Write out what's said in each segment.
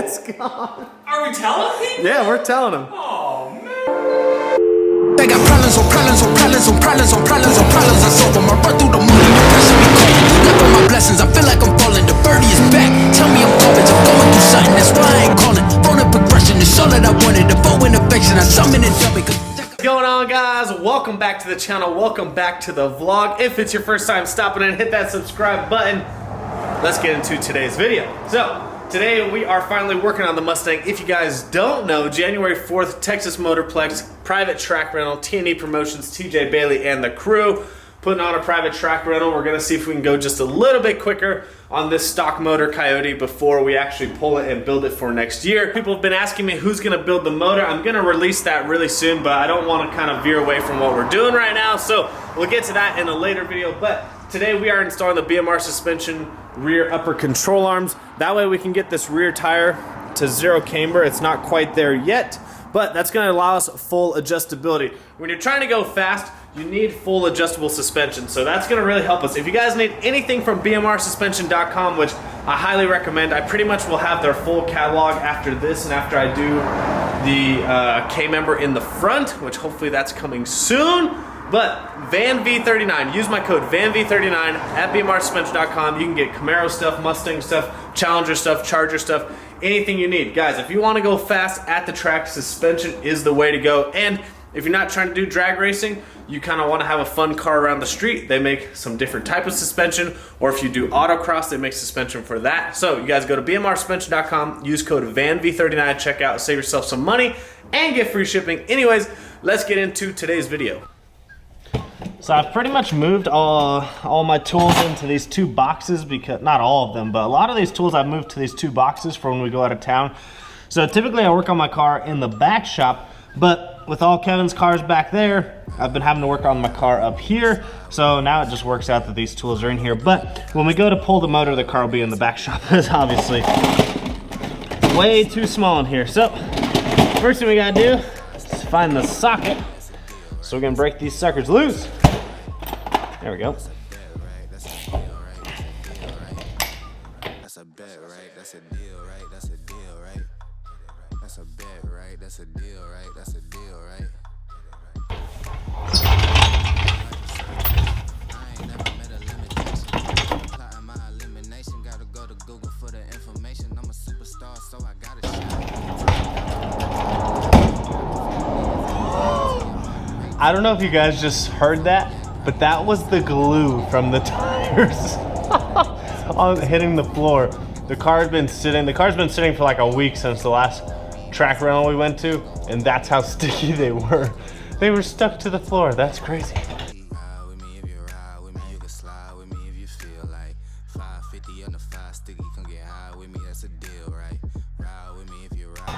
It's gone. Are we telling people? Yeah, we're telling them. Oh, man. They got problems on problems on problems on problems on problems on problems. I solve them. I run through the money. No pressure be calling. Left on my blessings. I feel like I'm falling. The birdie is back. Tell me I'm garbage. I'm going through something. That's why I ain't calling. Phone and progression is all that I wanted. The phone and affection. I summon it up because. What's going on, guys? Welcome back to the channel. Welcome back to the vlog. If it's your first time stopping in, hit that subscribe button. Let's get into today's video. So today we are finally working on the Mustang. If you guys don't know, January 4th, Texas Motorplex, private track rental, T&E Promotions, TJ Bailey and the crew putting on a private track rental. We're gonna see if we can go just a little bit quicker on this stock motor Coyote before we actually pull it and build it for next year. People have been asking me who's gonna build the motor. I'm gonna release that really soon, but I don't wanna kind of veer away from what we're doing right now. So we'll get to that in a later video. But today we are installing the BMR suspension rear upper control arms. That way we can get this rear tire to zero camber. It's not quite there yet, but that's gonna allow us full adjustability. When you're trying to go fast, you need full adjustable suspension, so that's gonna really help us. If you guys need anything from bmrsuspension.com, which I highly recommend, I pretty much will have their full catalog after this and after I do the K-member in the front, which hopefully that's coming soon. But VanV39, use my code VanV39 at bmrsuspension.com. You can get Camaro stuff, Mustang stuff, Challenger stuff, Charger stuff, anything you need. Guys, if you want to go fast at the track, suspension is the way to go. And if you're not trying to do drag racing, you kind of want to have a fun car around the street, they make some different type of suspension. Or if you do autocross, they make suspension for that. So you guys go to bmrsuspension.com, use code VanV39, check out, save yourself some money, and get free shipping. Anyways, let's get into today's video. So I've pretty much moved all my tools into these two boxes, because not all of them, but a lot of these tools I've moved to these two boxes for when we go out of town. So typically I work on my car in the back shop, but with all Kevin's cars back there, I've been having to work on my car up here. So now it just works out that these tools are in here. But when we go to pull the motor, the car will be in the back shop. It's obviously way too small in here. So first thing we gotta do is find the socket. So we're gonna break these suckers loose. There we go. That's a bet, right? That's a deal, right? That's a deal, right? That's a bet, right? That's a deal, right? That's a deal, right? I ain't never met a limitation. Plotting my elimination. Gotta go to Google for the information. I'm a superstar, so I gotta shine. I don't know if you guys just heard that, but that was the glue from the tires on hitting the floor. The car's been sitting for like a week since the last track rental we went to, and that's how sticky they were. They were stuck to the floor. That's crazy.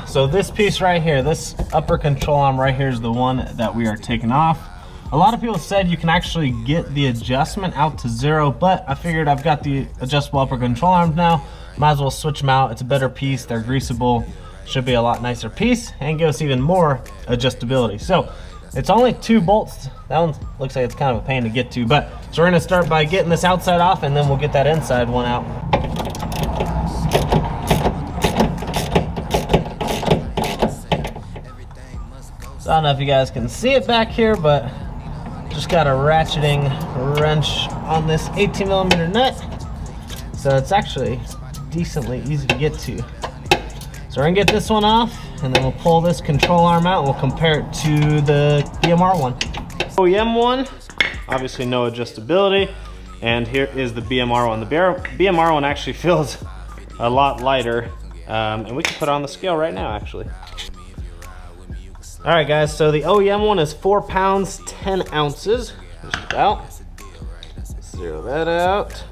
So this piece right here, this upper control arm right here is the one that we are taking off. A lot of people said you can actually get the adjustment out to zero, but I figured I've got the adjustable upper control arms now. Might as well switch them out. It's a better piece, they're greasable. Should be a lot nicer piece and give us even more adjustability. So it's only 2 bolts. That one looks like it's kind of a pain to get to, but so we're gonna start by getting this outside off and then we'll get that inside one out. So I don't know if you guys can see it back here, but just got a ratcheting wrench on this 18mm nut. So it's actually decently easy to get to. So we're gonna get this one off and then we'll pull this control arm out and we'll compare it to the BMR one. OEM one, obviously no adjustability. And here is the BMR one. The BMR one actually feels a lot lighter. And we can put it on the scale right now, actually. All right, guys, so the OEM one is 4 pounds, 10 ounces. Just out. Zero that out.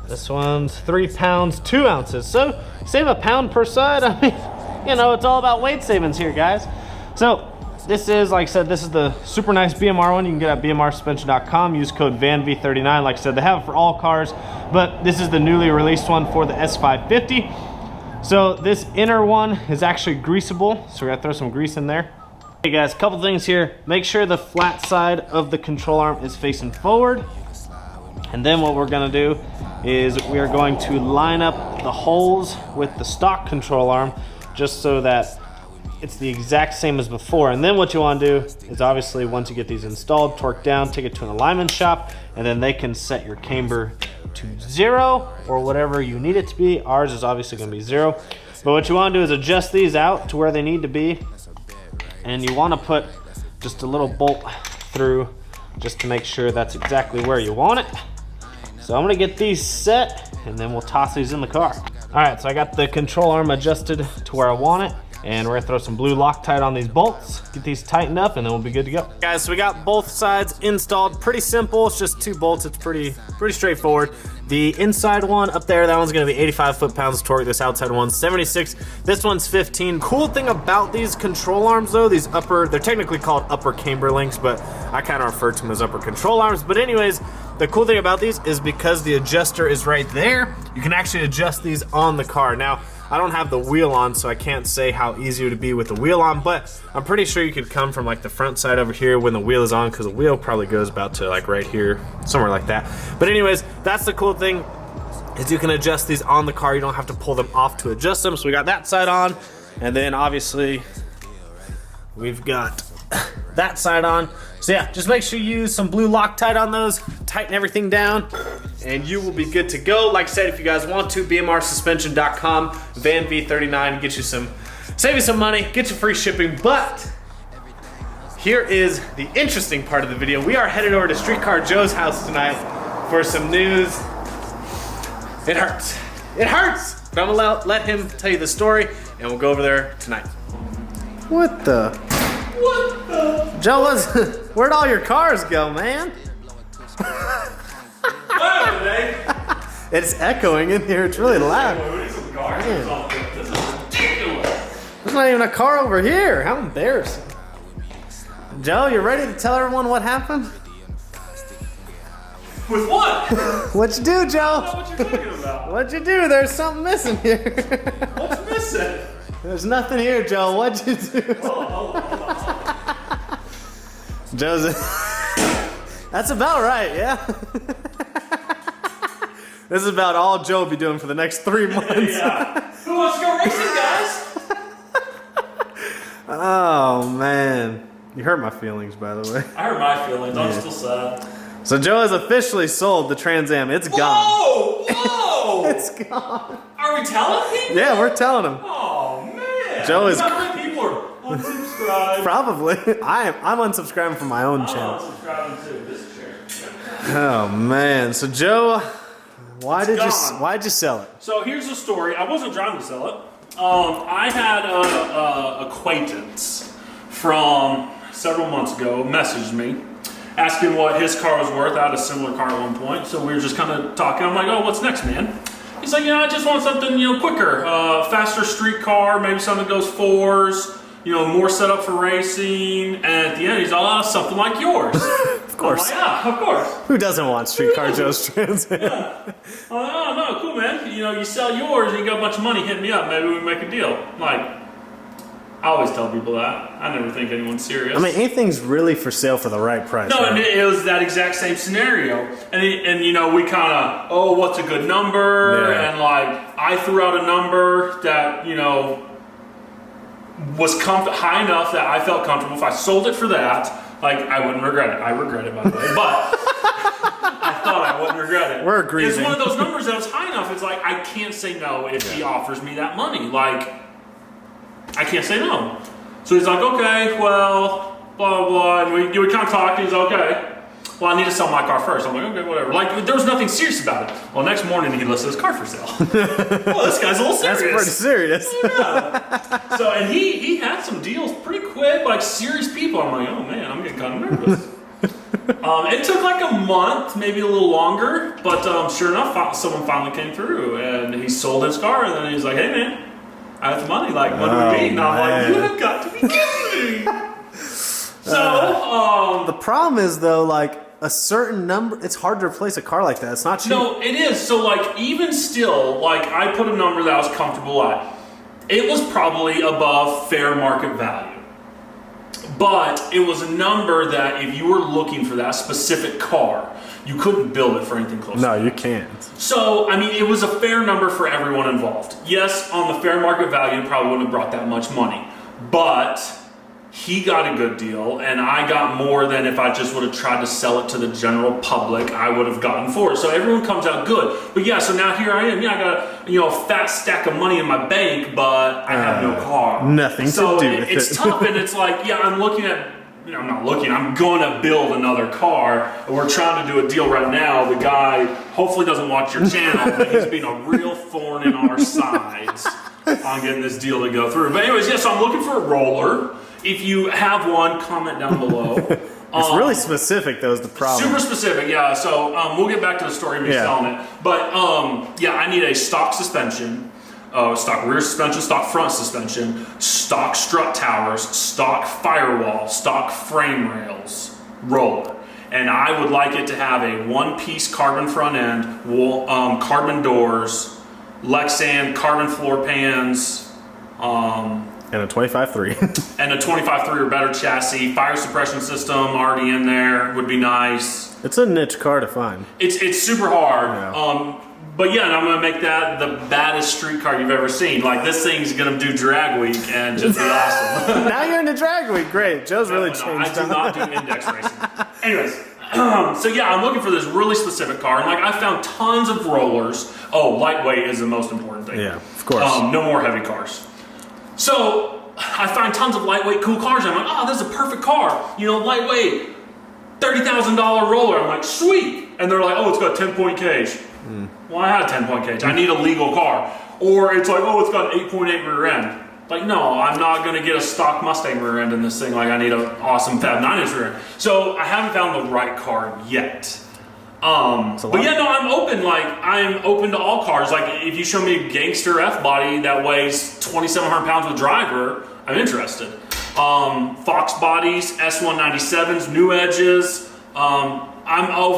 This one's 3 pounds, 2 ounces. So save a pound per side. I mean, you know, it's all about weight savings here, guys. So this is, like I said, this is the super nice BMR one. You can get it at bmrsuspension.com. Use code VANV39. Like I said, they have it for all cars, but this is the newly released one for the S550. So this inner one is actually greasable, so we're gonna throw some grease in there. Hey guys, a couple things here. Make sure the flat side of the control arm is facing forward. And then what we're gonna do is we are going to line up the holes with the stock control arm just so that it's the exact same as before. And then what you want to do is obviously once you get these installed, torque down, take it to an alignment shop, and then they can set your camber to 0 or whatever you need it to be. Ours is obviously going to be 0. But what you want to do is adjust these out to where they need to be. And you want to put just a little bolt through just to make sure that's exactly where you want it. So I'm going to get these set and then we'll toss these in the car. All right, so I got the control arm adjusted to where I want it. And we're gonna throw some blue Loctite on these bolts, get these tightened up, and then we'll be good to go. Guys, so we got both sides installed. Pretty simple, it's just 2 bolts. It's pretty straightforward. The inside one up there, that one's gonna be 85 foot-pounds of torque. This outside one's 76. This one's 15. Cool thing about these control arms though, these upper, they're technically called upper camber links, but I kind of refer to them as upper control arms. But anyways, the cool thing about these is because the adjuster is right there, you can actually adjust these on the car. Now, I don't have the wheel on, so I can't say how easy it would be with the wheel on, but I'm pretty sure you could come from like the front side over here when the wheel is on, because the wheel probably goes about to like right here, somewhere like that. But anyways, that's the cool thing, is you can adjust these on the car. You don't have to pull them off to adjust them. So we got that side on, and then obviously we've got that side on. So yeah, just make sure you use some blue Loctite on those, tighten everything down, and you will be good to go. Like I said, if you guys want to, bmrsuspension.com, VanV39, get you some, save you some money, get you free shipping. But here is the interesting part of the video. We are headed over to Streetcar Joe's house tonight for some news. It hurts. It hurts! But I'm gonna let him tell you the story, and we'll go over there tonight. What the? What the? Joe, where'd all your cars go, man? It's echoing in here. It's really loud. This is ridiculous. There's not even a car over here. How embarrassing. Joe, you ready to tell everyone what happened? With what? What'd you do, Joe? I don't know what you're talking about. What'd you do? There's something missing here. What's missing? There's nothing here, Joe. What'd you do? Hold on. Joe's. That's about right, yeah. This is about all Joe will be doing for the next 3 months. Yeah. Who wants to go racing, guys? Oh man, you hurt my feelings, by the way. I hurt my feelings. I'm still sad. So Joe has officially sold the Trans Am. It's gone. Whoa! Whoa! It's gone. Are we telling people? Yeah, we're telling him. Oh man! Joe is. How many people are unsubscribed? Probably. I'm unsubscribing from my own channel. I'm unsubscribing too. This chair. Oh man. So Joe, why'd you sell it? So here's the story. I wasn't trying to sell it. I had an acquaintance from several months ago messaged me asking what his car was worth. I had a similar car at one point, so we were just kind of talking. I'm like, oh, what's next, man? He's like, I just want something, quicker, faster street car, maybe something that goes 4s, more set up for racing. And at the end, he's like, something like yours. Of course. I'm like, yeah, of course. Who doesn't want Streetcar Joe's Trans Am? Yeah. I'm like, oh, no, cool, man. You sell yours and you got a bunch of money, hit me up. Maybe we make a deal. I'm like, I always tell people that. I never think anyone's serious. I mean, anything's really for sale for the right price. No, right? and it was that exact same scenario. And we kind of, what's a good number? Yeah. And like, I threw out a number that, was high enough that I felt comfortable. If I sold it for that, like, I wouldn't regret it. I regret it, by the way. But I thought I wouldn't regret it. We're agreeing. It's one of those numbers that was high enough. It's like, I can't say no if he offers me that money. Like, I can't say no. So he's like, okay, well, blah, blah, blah. And we kind of talked. He's like, okay, well, I need to sell my car first. I'm like, okay, whatever. Like, there was nothing serious about it. Well, next morning, he listed his car for sale. Well, this guy's a little serious. That's pretty serious. Yeah. So, and he had some deals pretty quick, like serious people. I'm like, oh man, I'm getting kind of nervous. It took like a month, maybe a little longer, but sure enough, someone finally came through and he sold his car. And then he's like, hey man, I have the money. Like, what do we need? And I'm like, you have got to be kidding me. So, the problem is though, like a certain number, it's hard to replace a car like that. It's not cheap. No, it is. So, like, even still, like, I put a number that I was comfortable at. It was probably above fair market value. But it was a number that if you were looking for that specific car, You couldn't build it for anything close. No, you can't. So, I mean, it was a fair number for everyone involved. Yes, on the fair market value, it probably wouldn't have brought that much money. But he got a good deal, and I got more than if I just would have tried to sell it to the general public, I would have gotten for it. So everyone comes out good. But yeah, so now here I am. Yeah, I got a fat stack of money in my bank, but I have no car. Nothing to do with it. It's tough, and it's like, yeah, I'm looking at, I'm not looking, I'm going to build another car. We're trying to do a deal right now. The guy hopefully doesn't watch your channel, but he's being a real thorn in our sides on getting this deal to go through. But anyways, yeah, so I'm looking for a roller. If you have one, comment down below. It's really specific, though, is the problem. Super specific, yeah. So we'll get back to the story of me selling it. But yeah, I need a stock suspension, stock rear suspension, stock front suspension, stock strut towers, stock firewall, stock frame rails, roller. And I would like it to have a one-piece carbon front end, carbon doors, Lexan carbon floor pans, and a 25.3. and a 25.3 or better chassis. Fire suppression system already in there would be nice. It's a niche car to find. It's super hard. Yeah. But yeah, and I'm gonna make that the baddest street car you've ever seen. Like, this thing's gonna do drag week and just be awesome. Now you're into drag week. Great. Joe's really changed. I do not do index racing. Anyways, so yeah, I'm looking for this really specific car, and like, I found tons of rollers. Oh, lightweight is the most important thing. Yeah, of course. No more heavy cars. So I find tons of lightweight cool cars. I'm like, oh, this is a perfect car. Lightweight, $30,000 roller. I'm like, sweet. And they're like, oh, it's got a 10-point cage. Well, I had a 10-point cage. I need a legal car. Or it's like, oh, it's got an 8.8 rear end. Like, no, I'm not going to get a stock Mustang rear end in this thing. Like, I need an awesome Fab 9-inch rear end. So I haven't found the right car yet. But yeah, no, I'm open. Like, I'm open to all cars. Like, if you show me a gangster F-body that weighs 2,700 pounds with driver, I'm interested. Fox bodies, S197s, new edges. I'm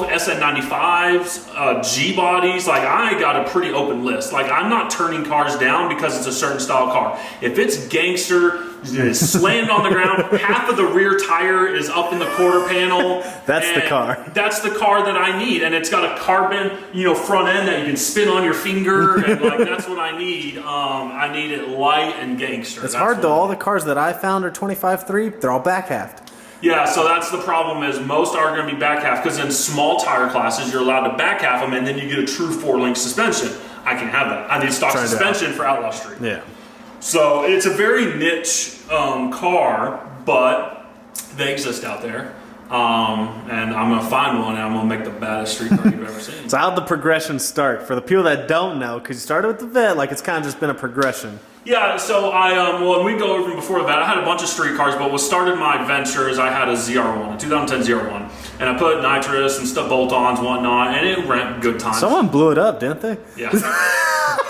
SN95s, G bodies. Like, I got a pretty open list. Like, I'm not turning cars down because it's a certain style car. If it's gangster, it's slammed on the ground, half of the rear tire is up in the quarter panel. That's the car. That's the car that I need, and it's got a carbon, front end that you can spin on your finger, and like, that's what I need. I need it light and gangster. It's hard though. All the cars that I found are 25.3. They're all back halved. Yeah, so that's the problem, is most are going to be back half, because in small tire classes you're allowed to back half them, and then you get a true 4-link suspension. I can have that. I need stock suspension for Outlaw Street. Yeah. So it's a very niche car, but they exist out there. And I'm going to find one, and I'm going to make the baddest street car you've ever seen. So how'd the progression start? For the people that don't know, because you started with the Vet, like, it's kind of just been a progression. Yeah, so and we go over before that, I had a bunch of street cars, but what started my adventure is I had a ZR1, a 2010 ZR1, and I put nitrous and stuff, bolt-ons, whatnot, and it ran good times. Someone blew it up, didn't they? Yeah.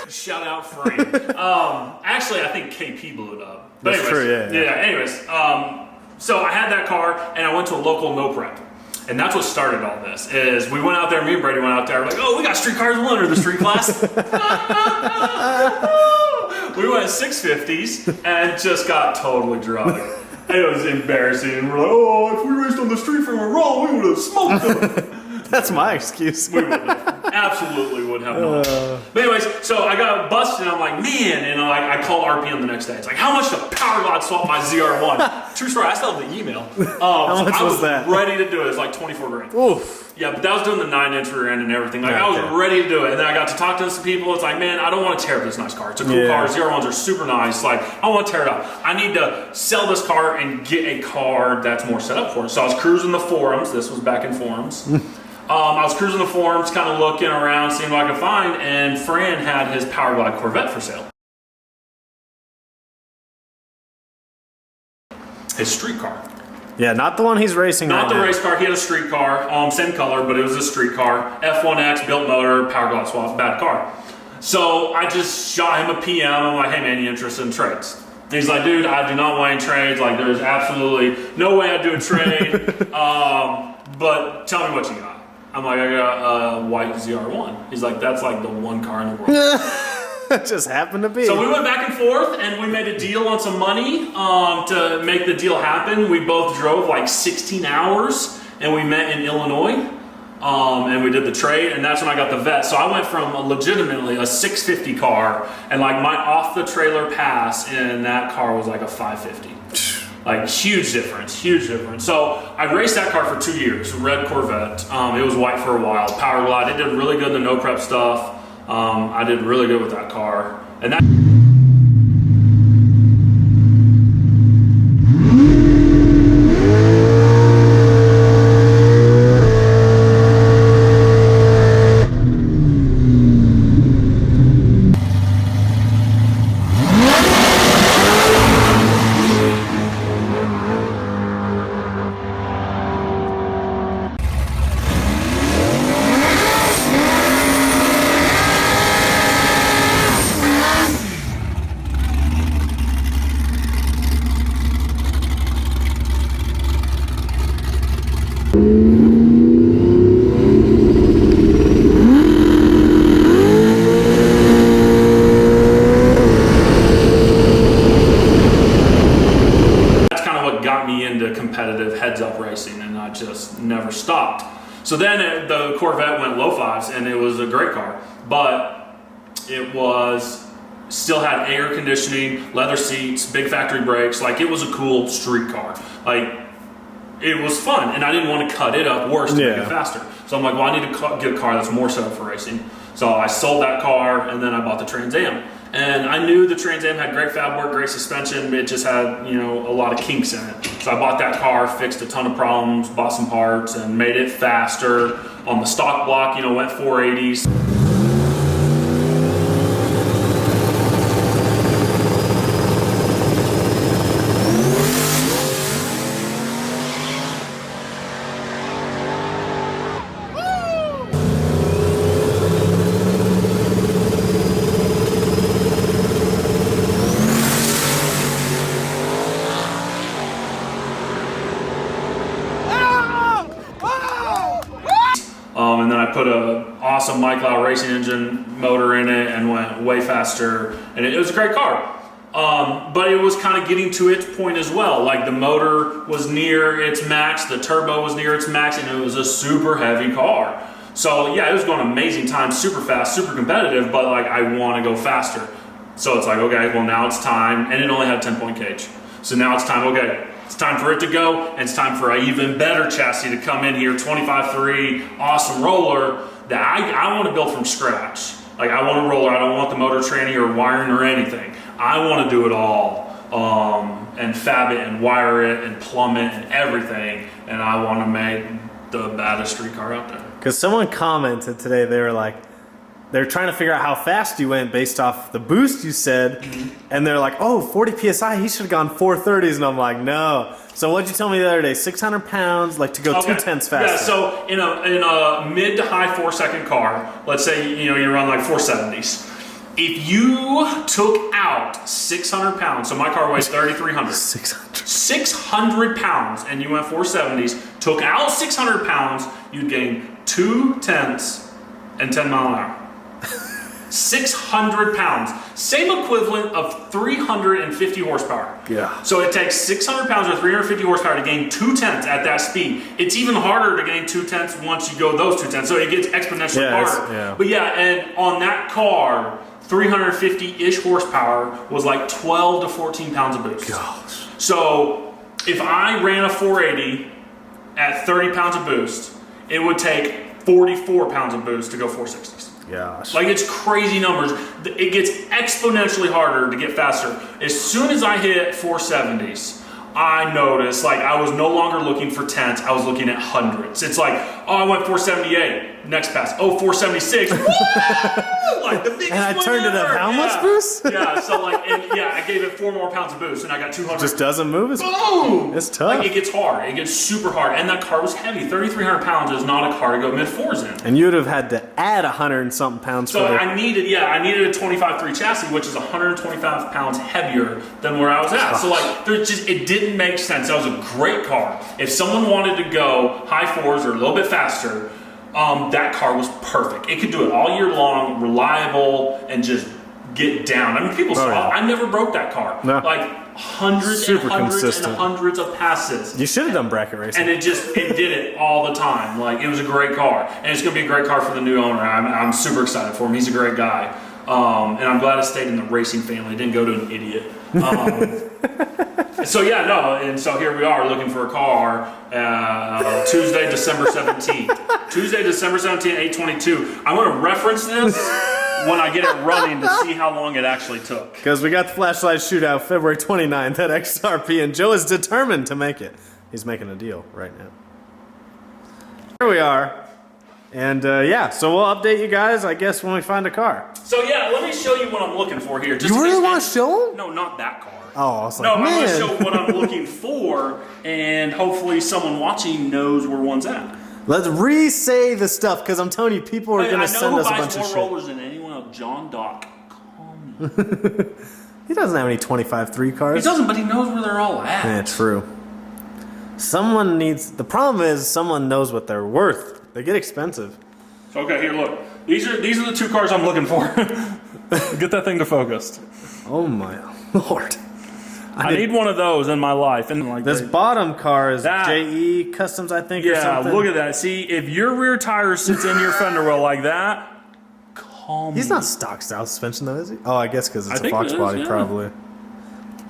Shout out Frank. Actually, I think KP blew it up. But That's anyways, true, yeah. Anyways, so I had that car, and I went to a local no prep. And that's what started all this, is we went out there, me and Brady went out there, like, oh, we got street cars, we'll enter the street class. We went 650s and just got totally drunk. It was embarrassing. And we're like, oh, if we raced on the street from a roll, we would have smoked them. That's my excuse. We would have. Absolutely would have not. But anyways, so I got busted, and I'm like, man, and I called RPM the next day. It's like, how much to power glide swap my ZR1? True story, I still have the email. How much was that? Ready to do it. It's like 24 grand. Oof. Yeah, but that was doing the 9-inch rear end and everything. Like, Yeah, I was ready to do it. And then I got to talk to some people. It's like, man, I don't want to tear up this nice car. It's a cool car. ZR1s are super nice. Like, I want to tear it up. I need to sell this car and get a car that's more set up for it. So I was cruising the forums. This was back in forums. I was cruising the forums, kind of looking around, seeing what I could find, and Fran had his Power Glide Corvette for sale. His street car. Yeah, not the one he's racing Not right the now. race car. He had a street car, same color, but it was a street car. F1X, built motor, Power Glide swap, bad car. So I just shot him a PM. I'm like, hey man, you interested in trades? And he's like, dude, I do not want any trades. Like, there's absolutely no way I'd do a trade. But tell me what you got. I'm like, I got a white ZR1. He's like, that's like the one car in the world. It just happened to be. So we went back and forth, and we made a deal on some money to make the deal happen. We both drove like 16 hours, and we met in Illinois. and we did the trade, and that's when I got the vet. So I went from legitimately a 650 car, and like my off the trailer pass in that car was like a 550. Like huge difference, huge difference. So I raced that car for 2 years, red Corvette. It was white for a while, power glide. It did really good in the no prep stuff. I did really good with that car, and that. Competitive heads-up racing, and I just never stopped. So then the Corvette went low fives, and it was a great car, but it was still had air conditioning, leather seats, big factory brakes. Like it was a cool street car. Like it was fun, and I didn't want to cut it up worse to make it faster. So I'm like, well, I need to get a car that's more set up for racing. So I sold that car, and then I bought the Trans Am. And I knew the Trans Am had great fab work, great suspension. It just had, you know, a lot of kinks in it. So I bought that car, fixed a ton of problems, bought some parts, and made it faster. On the stock block, you know, went 480s. And then I put a awesome Mike Lau racing engine motor in it and went way faster, and it was a great car. But it was kind of getting to its point as well. Like the motor was near its max, the turbo was near its max, and it was a super heavy car. So yeah, it was going amazing time, super fast, super competitive, but like I want to go faster. So it's like, okay, well now it's time, and it only had a 10-point cage. So now it's time, okay, it's time for it to go, and it's time for an even better chassis to come in here, 25.3, awesome roller that I want to build from scratch. Like I want a roller, I don't want the motor tranny or wiring or anything. I want to do it all and fab it and wire it and plumb it and everything, and I want to make the baddest street car out there. Because someone commented today, they were like, they're trying to figure out how fast you went based off the boost you said, and they're like, oh, 40 PSI, he should have gone 430s, and I'm like, no. So what'd you tell me the other day? 600 pounds, like to go 2/10 faster. Yeah, so in a mid to high 4-second car, let's say you run like 470s. If you took out 600 pounds, so my car weighs 3,300. 600 pounds, and you went 470s, took out 600 pounds, you'd gain 2/10 and 10 mile an hour. 600 pounds. Same equivalent of 350 horsepower. Yeah. So it takes 600 pounds or 350 horsepower to gain 2/10 at that speed. It's even harder to gain 2/10 once you go those 2/10. So it gets exponentially harder. Yeah. But yeah, and on that car, 350-ish horsepower was like 12 to 14 pounds of boost. Gosh. So if I ran a 480 at 30 pounds of boost, it would take 44 pounds of boost to go 460s. Gosh. Like it's crazy numbers. It gets exponentially harder to get faster. As soon as I hit 470s, I noticed like I was no longer looking for tenths, I was looking at hundreds. It's like, oh, I went 478, next pass. Oh, 476. Like the biggest and I turned it up ever. how much boost? Yeah, so like, and yeah, I gave it 4 more pounds of boost, and I got 200. Just doesn't move as boom. It's tough. Like it gets hard. It gets super hard, and that car was heavy. 3,300 pounds is not a car to go mid fours in. And you would have had to add 100 and something pounds. So I needed a 25.3 chassis, which is 125 pounds heavier than where I was at. So like, it didn't make sense. That was a great car. If someone wanted to go high fours or a little bit faster, that car was perfect. It could do it all year long, reliable, and just get down. I mean, people saw yeah. I never broke that car. No. Like hundreds Super and hundreds consistent. and hundreds of passes. You should have done bracket racing. And it did it all the time. Like, it was a great car. And it's going to be a great car for the new owner. I'm super excited for him. He's a great guy. And I'm glad it stayed in the racing family. It didn't go to an idiot. So yeah, no, and so here we are looking for a car Tuesday, December 17th. Tuesday, December 17th, 8:22. I'm going to reference this when I get it running to see how long it actually took. Because we got the flashlight shootout February 29th at XRP, and Joe is determined to make it. He's making a deal right now. Here we are. And yeah, so we'll update you guys, I guess, when we find a car. So yeah, let me show you what I'm looking for here. Just You really want to show them? No, not that car. Oh, I was like, No, man. I'm going to show what I'm looking for, and hopefully someone watching knows where one's at. Let's re-say the stuff, because I'm telling you, people are going to send us a bunch of more shit. rollers than anyone else. John Dock. Call me. He doesn't have any 25-3 cars. He doesn't, but he knows where they're all at. Yeah, true. Someone needs... The problem is someone knows what they're worth. They get expensive. So, okay, here, look. These are the two cars I'm looking for. Get that thing to focus. Oh my Lord. I need one of those in my life. And like This bottom car is That- JE Customs, I think, or yeah, something. look at that. See, if your rear tire sits in your fender well like that, call me. He's not stock style suspension though, is he? Oh, I guess because it's I a think Fox it is, body, yeah. probably.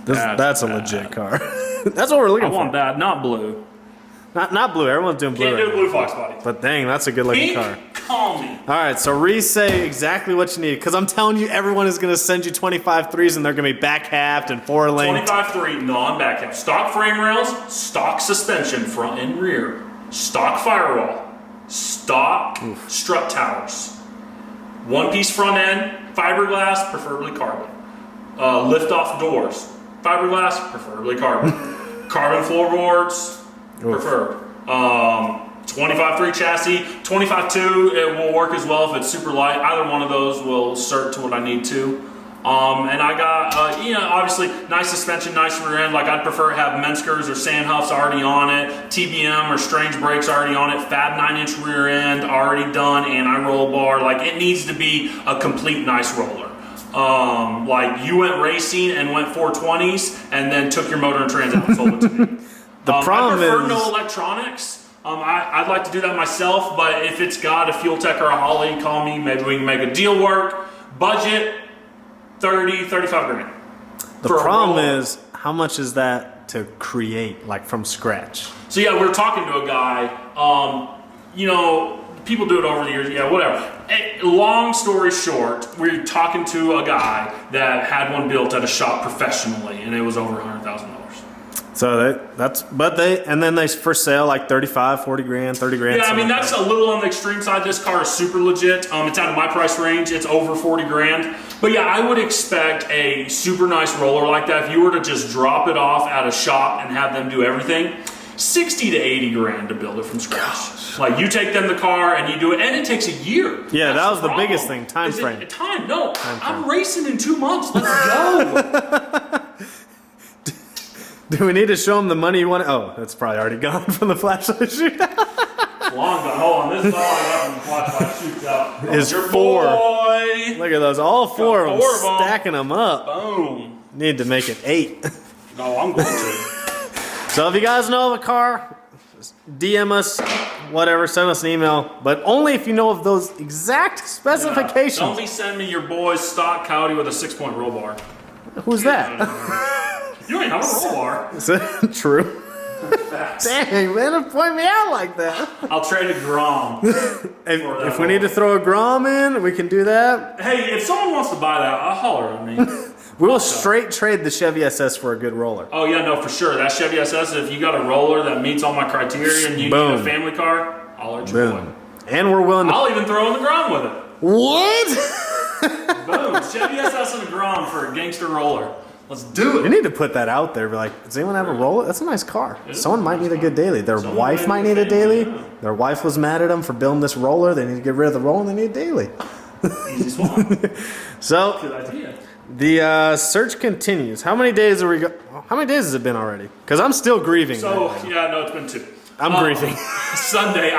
That's a bad. legit car. That's what we're looking I for. want that, not blue. Not blue. Everyone's doing blue. Can't do right a blue now. Fox body. But dang, that's a good looking Pink, car. call me. All right, so re-say exactly what you need, because I'm telling you, everyone is going to send you 25-3s, and they're going to be back-halved and four-lane. 25.3 non-back cab. Stock frame rails, stock suspension front and rear, stock firewall, stock strut towers, one-piece front end, fiberglass, preferably carbon. Lift-off doors, fiberglass, preferably carbon. Carbon floorboards, preferred. 25.3 chassis, 25.2, it will work as well if it's super light. Either one of those will cert to what I need to. And I got, obviously nice suspension, nice rear end. Like, I'd prefer to have Menskers or Sandhuffs already on it, TBM or Strange brakes already on it, Fab 9-inch rear end already done, and I roll bar. Like, it needs to be a complete nice roller. Like, you went racing and went 420s and then took your motor and trans out and sold it to me. The problem I prefer is... no electronics. I'd like to do that myself, but if it's got a Fuel Tech or a Holly, call me. Maybe we can make a deal work. Budget, 35 grand. The problem is, how much is that to create, like, from scratch? So yeah, we were talking to a guy, people do it over the years, yeah, whatever. Long story short, we're talking to a guy that had one built at a shop professionally, and it was over $100,000. So and then they for sale like 35, 40 grand, 30 grand. Yeah, I mean, that's a little on the extreme side. This car is super legit. It's out of my price range. It's over 40 grand. But yeah, I would expect a super nice roller like that. If you were to just drop it off at a shop and have them do everything, 60 to 80 grand to build it from scratch. Gosh. Like, you take them the car and you do it, and it takes a year. Yeah, That's that was the problem. biggest thing, time frame. No, I'm racing in 2 months. Let's go. Do we need to show them the money you want? Oh, that's probably already gone from the flashlight shootout. Long gone. Hold on, this is all I got from the flashlight shootout. Is your 4. Boy. Look at those, all 4 of them, 4 of them. stacking them up. Boom. Need to make it 8. No, I'm going to. So if you guys know of a car, DM us, whatever, send us an email, but only if you know of those exact specifications. Don't be sending me your boy's stock Coyote with a 6-point roll bar. Who's that? You ain't have a roll bar. Is that true? Dang, man, don't point me out like that. I'll trade a Grom. If we need to throw a Grom in, we can do that. Hey, if someone wants to buy that, I'll holler at me. We will straight trade the Chevy SS for a good roller. Oh yeah, no, for sure. That Chevy SS, if you got a roller that meets all my criteria and you need a family car, I'll let you boy. And we're willing to... I'll even throw in the Grom with it. What? Boom, Chevy SS and a Grom for a gangster roller. Let's do You it. need to put that out there. Be like, does anyone have a roller? That's a nice car. Someone might need a good daily. Their wife might need a daily. Their wife was mad at them for building this roller. They need to get rid of the roller and they need a daily. Easy swap. So, Good idea. the search continues. How many days are we How many days has it been already? Because I'm still grieving. So, right now. yeah, no, it's been 2. I'm grieving. Sunday,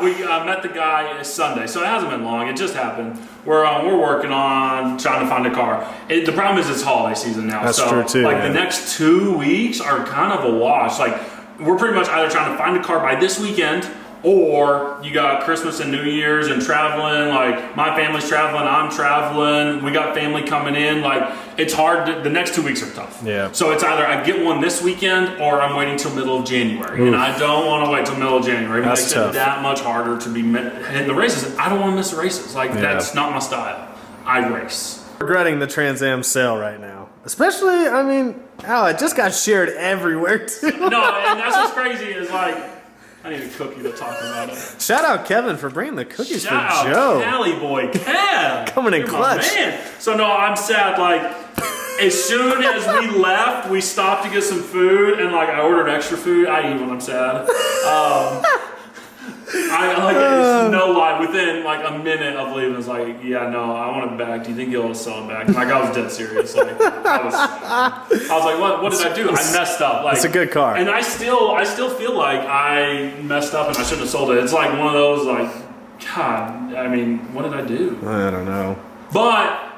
we met the guy Sunday, so it hasn't been long. It just happened. We're working on trying to find a car. The problem is it's holiday season now. That's so true too. Like the next 2 weeks are kind of a wash. Like we're pretty much either trying to find a car by this weekend, or you got Christmas and New Year's and traveling. Like my family's traveling, I'm traveling. We got family coming in. Like it's hard. The next 2 weeks are tough. Yeah. So it's either I get one this weekend or I'm waiting till middle of January. Oof. And I don't want to wait till middle of January. It That's makes tough. it that much harder to be hitting the races. And I don't want to miss the races. Like that's not my style. I race. Regretting the Trans Am sale right now. Especially, I mean, it just got shared everywhere too. No, and that's what's crazy is like, I need a cookie to talk about it. Shout out Kevin for bringing the cookies Shout for out Joe. Cali boy Kev. Coming in You're my clutch. Man. So no, I'm sad. Like as soon as we left, we stopped to get some food, and like I ordered extra food. I eat when I'm sad. It's no lie. Within like a minute of leaving, it's like, yeah, no, I want it back. Do you think you'll sell it back? Like I was dead serious. Like I was like, what did I do? I messed up. Like It's a good car. and I still feel like I messed up and I shouldn't have sold it. It's like one of those like, God, I mean, what did I do? I don't know. But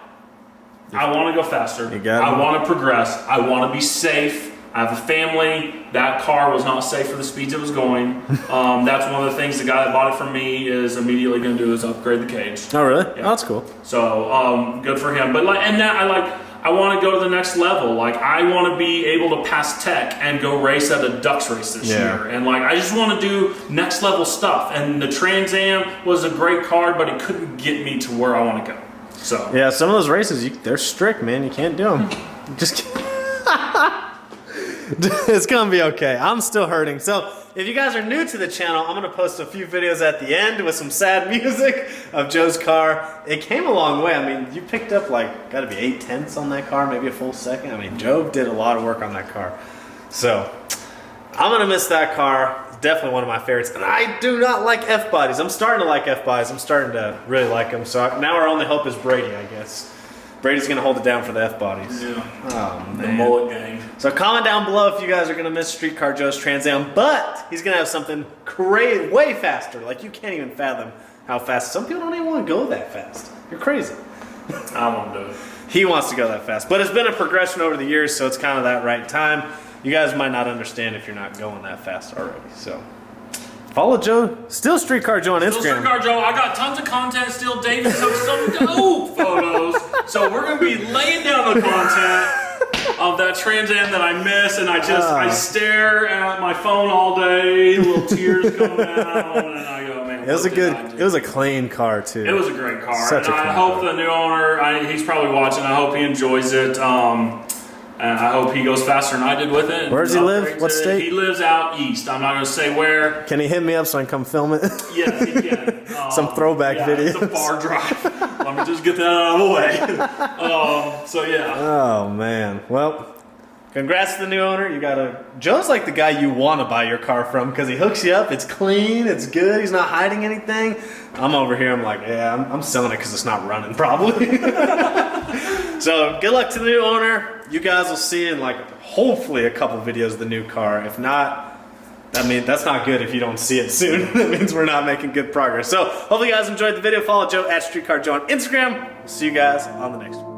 I want to go faster. I want to progress. I want to be safe. I have a family. That car was not safe for the speeds it was going. That's one of the things the guy that bought it from me is immediately going to do is upgrade the cage. Oh, really? Yeah. Oh, that's cool. So good for him. But I want to go to the next level. Like I want to be able to pass tech and go race at a Ducks race this year. And like I just want to do next level stuff. And the Trans Am was a great card, but it couldn't get me to where I want to go. So Yeah, some of those races, they're strict, man. You can't do them. Just it's gonna be okay. I'm still hurting. So if you guys are new to the channel, I'm gonna post a few videos at the end with some sad music of Joe's car. It came a long way. I mean, you picked up like gotta be 8/10 on that car, maybe a full second. I mean, Joe did a lot of work on that car. So I'm gonna miss that car. It's definitely one of my favorites. And I do not like F-bodies. I'm starting to like F-bodies. I'm starting to really like them. So now our only hope is Brady, I guess. Brady's gonna hold it down for the F-bodies. yeah, Oh, man. the mullet gang. So comment down below if you guys are gonna miss Streetcar Joe's Trans Am, but he's gonna have something crazy, way faster. Like you can't even fathom how fast. Some people don't even want to go that fast. You're crazy. I want to do it. He wants to go that fast, but it's been a progression over the years, so it's kind of that right time. You guys might not understand if you're not going that fast already. So follow Joe, still Streetcar Joe on Instagram. Still Streetcar Joe. I got tons of content still. David took some dope photos, so we're gonna be laying down the content of that Trans Am that I miss, and I stare at my phone all day, little tears come down, and I go, man. It was a clean car too. It was a great car. Such a and I clean hope car. the new owner, he's probably watching. I hope he enjoys it. And I hope he goes faster than I did with it. Where does he live? What state? He lives out east. I'm not going to say where. Can he hit me up so I can come film it? Yes, he can. Some throwback videos. It's a far drive. Let me just get that out of the way. So yeah. Oh man. Well, congrats to the new owner. Joe's like the guy you want to buy your car from because he hooks you up. It's clean. It's good. He's not hiding anything. I'm over here. I'm like, yeah, I'm selling it because it's not running probably. So good luck to the new owner. You guys will see in like hopefully a couple videos of the new car. If not, that's not good if you don't see it soon. That means we're not making good progress. So hopefully you guys enjoyed the video. Follow Joe at Streetcar Joe on Instagram. We'll see you guys on the next one.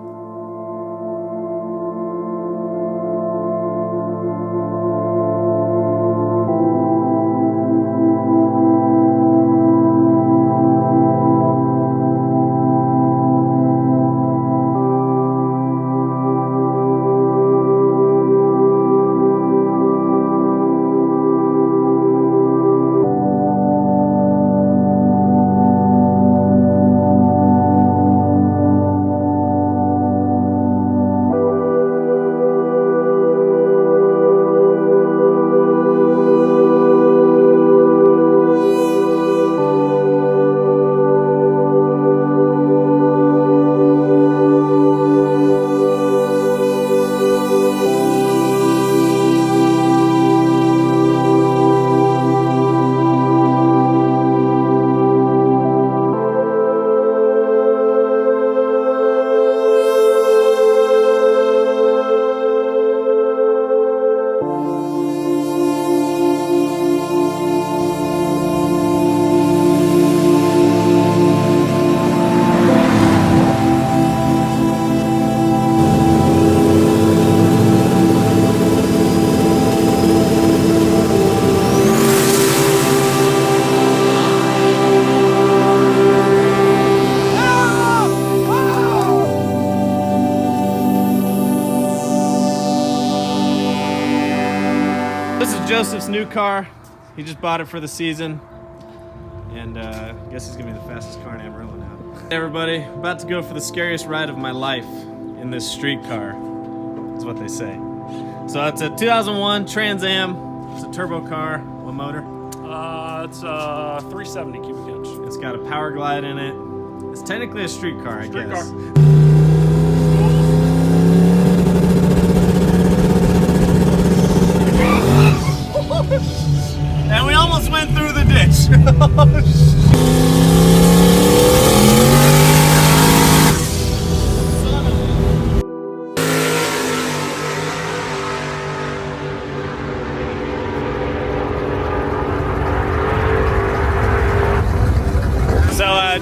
Joseph's new car. He just bought it for the season. And I guess he's gonna be the fastest car in Amarillo now. Hey everybody, about to go for the scariest ride of my life in this street car, is what they say. So it's a 2001 Trans Am. It's a turbo car. What motor? It's 370 cubic inch. It's got a power glide in it. It's technically a street car, I Street guess. car. And we almost went through the ditch.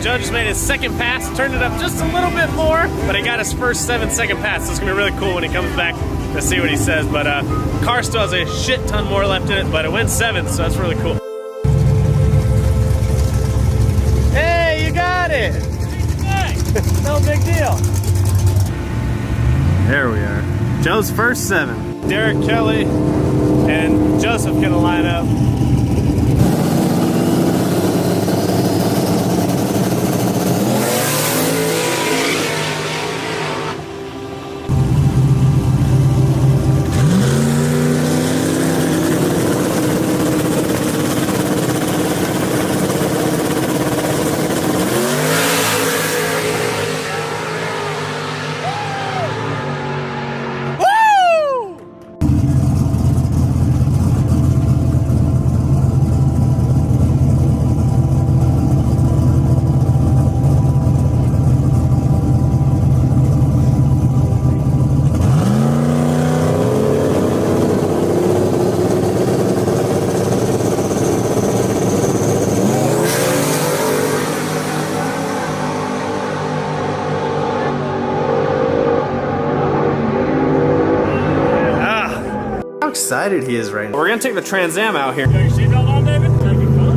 Joe just made his second pass, turned it up just a little bit more, but he got his first 7-second pass, so it's gonna be really cool when he comes back to see what he says. But car still has a shit ton more left in it, but it went 7, so that's really cool. Hey, you got it! No big deal. There we are. Joe's first 7. Derek, Kelly, and Joseph gonna line up. How excited he is right now. We're gonna take the Trans Am out here. Got your seatbelt on, David? That'd be fun.